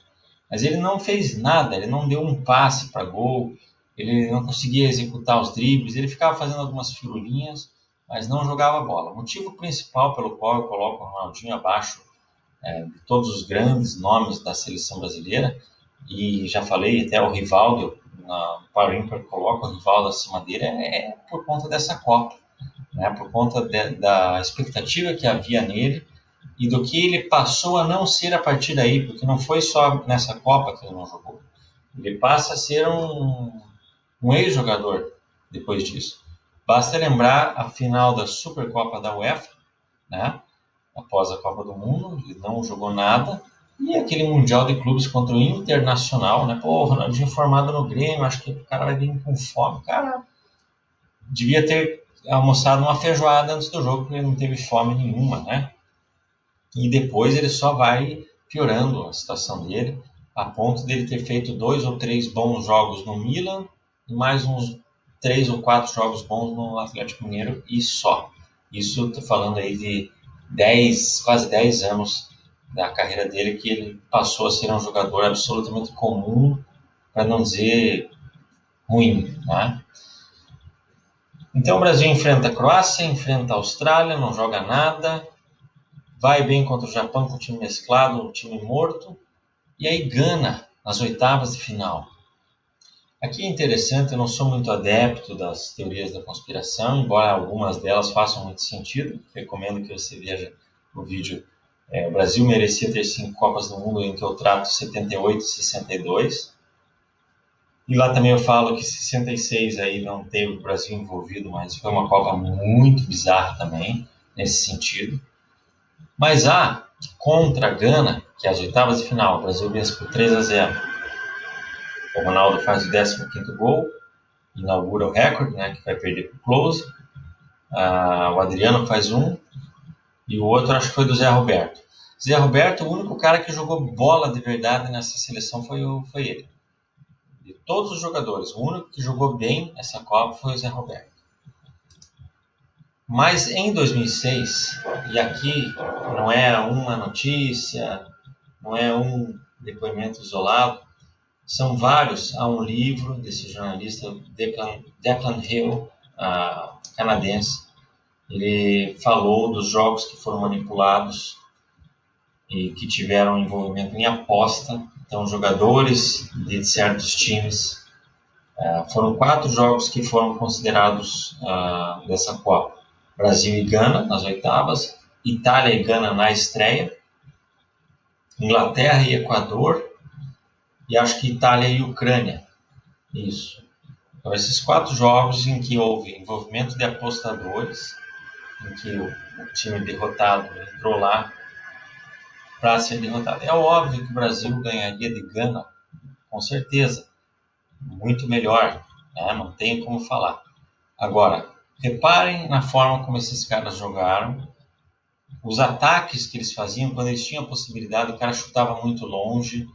Mas ele não fez nada, ele não deu um passe para gol, ele não conseguia executar os dribles, ele ficava fazendo algumas firulinhas, mas não jogava bola. O motivo principal pelo qual eu coloco o Ronaldinho abaixo de todos os grandes nomes da seleção brasileira, e já falei até o Rivaldo, na Paralímpica coloca o Rivaldo acima dele, é por conta dessa Copa, né? Por conta da expectativa que havia nele e do que ele passou a não ser a partir daí, porque não foi só nessa Copa que ele não jogou. Ele passa a ser um ex-jogador depois disso. Basta lembrar a final da Supercopa da UEFA, né? Após a Copa do Mundo, ele não jogou nada. E aquele Mundial de Clubes contra o Internacional, né? Pô, Ronaldinho formado no Grêmio, acho que o cara vai vir com fome. O cara devia ter almoçado uma feijoada antes do jogo, porque ele não teve fome nenhuma, né? E depois ele só vai piorando a situação dele, a ponto dele ter feito 2 ou 3 bons jogos no Milan, e mais uns 3 ou 4 jogos bons no Atlético Mineiro, e só. Isso estou falando aí de quase 10 anos da carreira dele, que ele passou a ser um jogador absolutamente comum, para não dizer ruim, né? Então o Brasil enfrenta a Croácia, enfrenta a Austrália, não joga nada, vai bem contra o Japão com o time mesclado, o time morto, e aí Gana nas oitavas de final. Aqui é interessante, eu não sou muito adepto das teorias da conspiração, embora algumas delas façam muito sentido. Recomendo que você veja o vídeo o Brasil merecia ter 5 Copas do Mundo, em que eu trato 78 e 62. E lá também eu falo que 66 aí não teve o Brasil envolvido, mas foi uma Copa muito bizarra também, nesse sentido. Mas há contra a Gana, que é as oitavas de final, o Brasil vence por 3-0. O Ronaldo faz o 15º gol, inaugura o recorde, né, que vai perder para o Close. O Adriano faz um, e o outro acho que foi do Zé Roberto. Zé Roberto, o único cara que jogou bola de verdade nessa seleção foi ele. De todos os jogadores, o único que jogou bem essa Copa foi o Zé Roberto. Mas em 2006, e aqui não é uma notícia, não é um depoimento isolado, são vários. Há um livro desse jornalista Declan Hill, canadense. Ele falou dos jogos que foram manipulados e que tiveram envolvimento em aposta. Então, jogadores de certos times. Foram 4 jogos que foram considerados dessa Copa. Brasil e Gana nas oitavas, Itália e Gana na estreia, Inglaterra e Equador, e acho que Itália e Ucrânia. Isso. Então, esses 4 jogos em que houve envolvimento de apostadores, em que o time derrotado entrou lá para ser derrotado. É óbvio que o Brasil ganharia de Gana, com certeza. Muito melhor, né? Não tem como falar. Agora, reparem na forma como esses caras jogaram, os ataques que eles faziam, quando eles tinham a possibilidade, o cara chutava muito longe,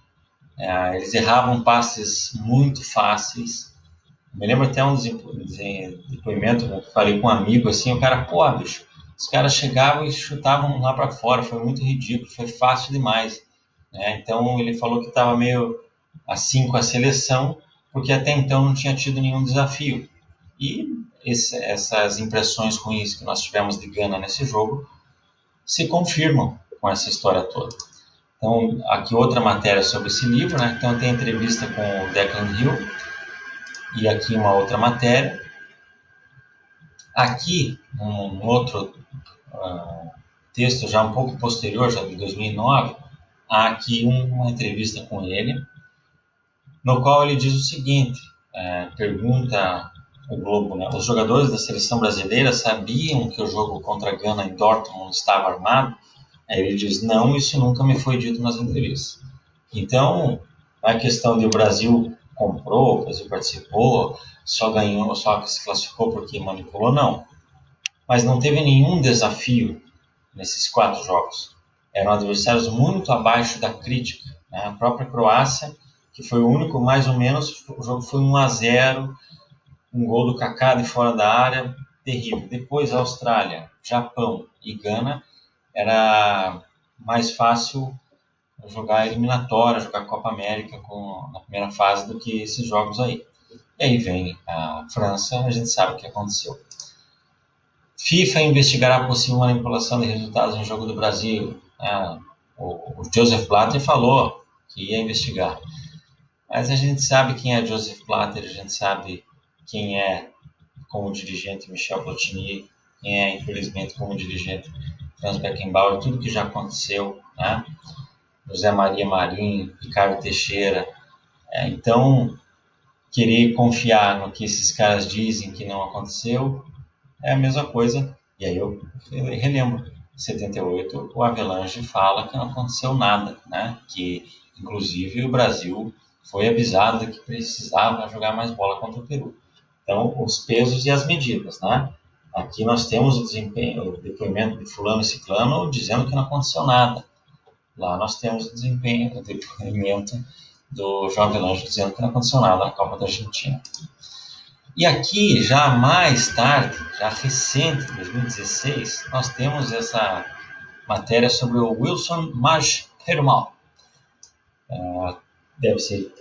eles erravam passes muito fáceis. Me lembro até um depoimento que eu falei com um amigo, assim, o cara, pô, bicho, os caras chegavam e chutavam lá para fora, foi muito ridículo, foi fácil demais. Então ele falou que estava meio assim com a seleção, porque até então não tinha tido nenhum desafio. E essas impressões ruins que nós tivemos de Gana nesse jogo se confirmam com essa história toda. Então, aqui outra matéria sobre esse livro, né? Então tem entrevista com o Declan Hill, e aqui uma outra matéria. Aqui, um outro texto já um pouco posterior, já de 2009, há aqui uma entrevista com ele, no qual ele diz o seguinte, pergunta o Globo, né? Os jogadores da seleção brasileira sabiam que o jogo contra a Gana em Dortmund estava armado? Aí ele diz, não, isso nunca me foi dito nas entrevistas. Então, a questão de o Brasil comprou, o Brasil participou, só ganhou, só que se classificou porque manipulou, não. Mas não teve nenhum desafio nesses 4 jogos. Eram adversários muito abaixo da crítica, né? A própria Croácia, que foi o único, mais ou menos, o jogo foi 1-0, um gol do Kaká de fora da área, terrível. Depois a Austrália, Japão e Gana, era mais fácil jogar eliminatória, jogar Copa América na primeira fase do que esses jogos aí. E aí vem a França, a gente sabe o que aconteceu. FIFA investigará possível manipulação de resultados em jogo do Brasil. O Joseph Blatter falou que ia investigar. Mas a gente sabe quem é Joseph Blatter, a gente sabe quem é como dirigente Michel Platini, quem é, infelizmente, como dirigente Franz Beckenbauer, tudo que já aconteceu, né? José Maria Marinho, Ricardo Teixeira. Então, querer confiar no que esses caras dizem que não aconteceu é a mesma coisa. E aí eu relembro, em 78, o Avelange fala que não aconteceu nada, né? Que, inclusive, o Brasil foi avisado de que precisava jogar mais bola contra o Peru. Então, os pesos e as medidas, né? Aqui nós temos o depoimento de fulano e ciclano dizendo que não aconteceu nada. Lá nós temos o depoimento do João Avelange dizendo que não aconteceu nada na Copa da Argentina. E aqui, já mais tarde, já recente, em 2016, nós temos essa matéria sobre o Wilson Perumal. Deve ser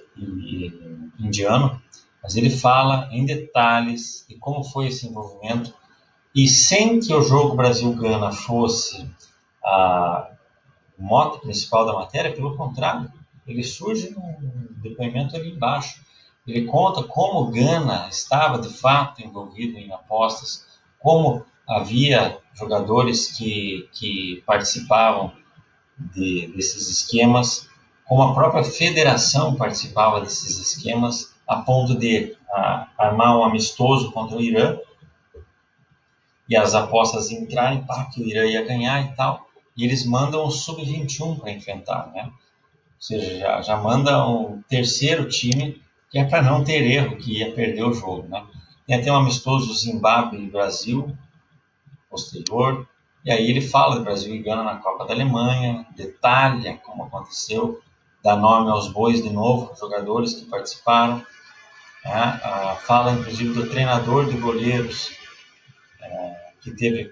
indiano, mas ele fala em detalhes de como foi esse envolvimento, e sem que o jogo Brasil-Gana fosse o mote principal da matéria, pelo contrário, ele surge num depoimento ali embaixo. Ele conta como Gana estava de fato envolvido em apostas, como havia jogadores que participavam desses esquemas, como a própria federação participava desses esquemas, a ponto de armar um amistoso contra o Irã, e as apostas entrarem, que o Irã ia ganhar e tal. e eles mandam o Sub-21 para enfrentar, né? Ou seja, já manda um terceiro time, que é para não ter erro, que ia perder o jogo, né? Tem até um amistoso Zimbábue e Brasil, posterior, e aí ele fala de Brasil e Gana na Copa da Alemanha, detalha como aconteceu, dá nome aos bois de novo, jogadores que participaram, né? Fala inclusive do treinador de goleiros, que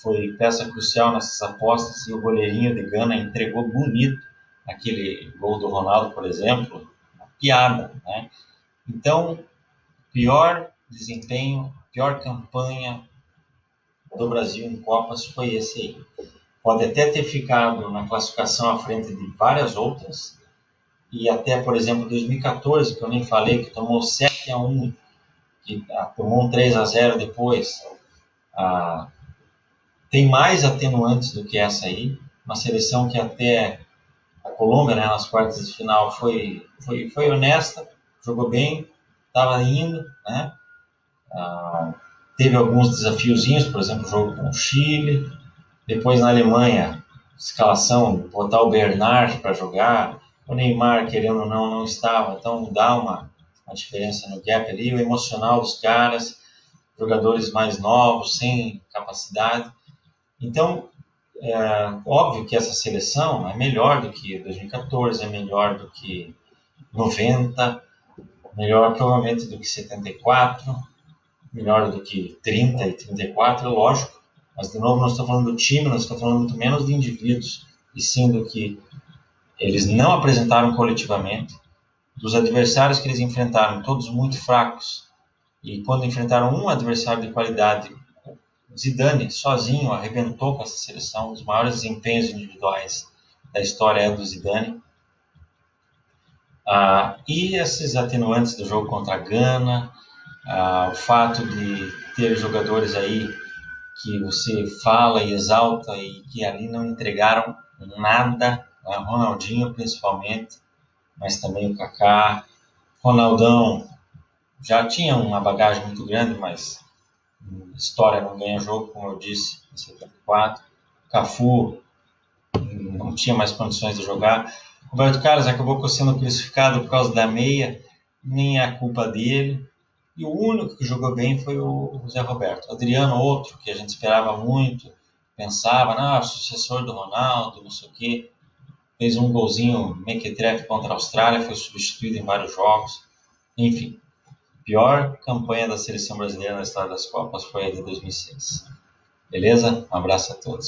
foi peça crucial nessas apostas, e o goleirinho de Gana entregou bonito aquele gol do Ronaldo, por exemplo, uma piada, né? Então, pior desempenho, pior campanha do Brasil em Copas foi esse aí. Pode até ter ficado na classificação à frente de várias outras, e até, por exemplo, 2014, que eu nem falei, que tomou 7-1, que tomou um 3-0 depois. Tem mais atenuantes do que essa aí. Uma seleção que até a Colômbia, né, nas quartas de final, foi honesta, jogou bem, estava indo, né? Teve alguns desafiozinhos, por exemplo, o jogo com o Chile. Depois, na Alemanha, escalação, botar o Bernard para jogar. O Neymar, querendo ou não estava. Então, dá uma diferença no gap ali. O emocional dos caras, jogadores mais novos, sem capacidade. Então, óbvio que essa seleção é melhor do que 2014, é melhor do que 90, melhor provavelmente do que 74, melhor do que 30 e 34, lógico. Mas, de novo, nós estamos falando do time, nós estamos falando muito menos de indivíduos, e sim do que eles não apresentaram coletivamente, dos adversários que eles enfrentaram, todos muito fracos. E quando enfrentaram um adversário de qualidade, Zidane, sozinho, arrebentou com essa seleção. Os maiores desempenhos individuais da história é do Zidane. E esses atenuantes do jogo contra a Gana, o fato de ter jogadores aí que você fala e exalta e que ali não entregaram nada, né? Ronaldinho principalmente, mas também o Kaká. Ronaldão já tinha uma bagagem muito grande, mas história não ganha jogo, como eu disse, em 74. Cafu não tinha mais condições de jogar. Roberto Carlos acabou sendo crucificado por causa da meia, nem é a culpa dele. E o único que jogou bem foi o Zé Roberto. Adriano, outro que a gente esperava muito, pensava, sucessor do Ronaldo, não sei o quê. Fez um golzinho mequetrefe contra a Austrália, foi substituído em vários jogos. Enfim, a pior campanha da seleção brasileira na história das Copas foi a de 2006. Beleza? Um abraço a todos.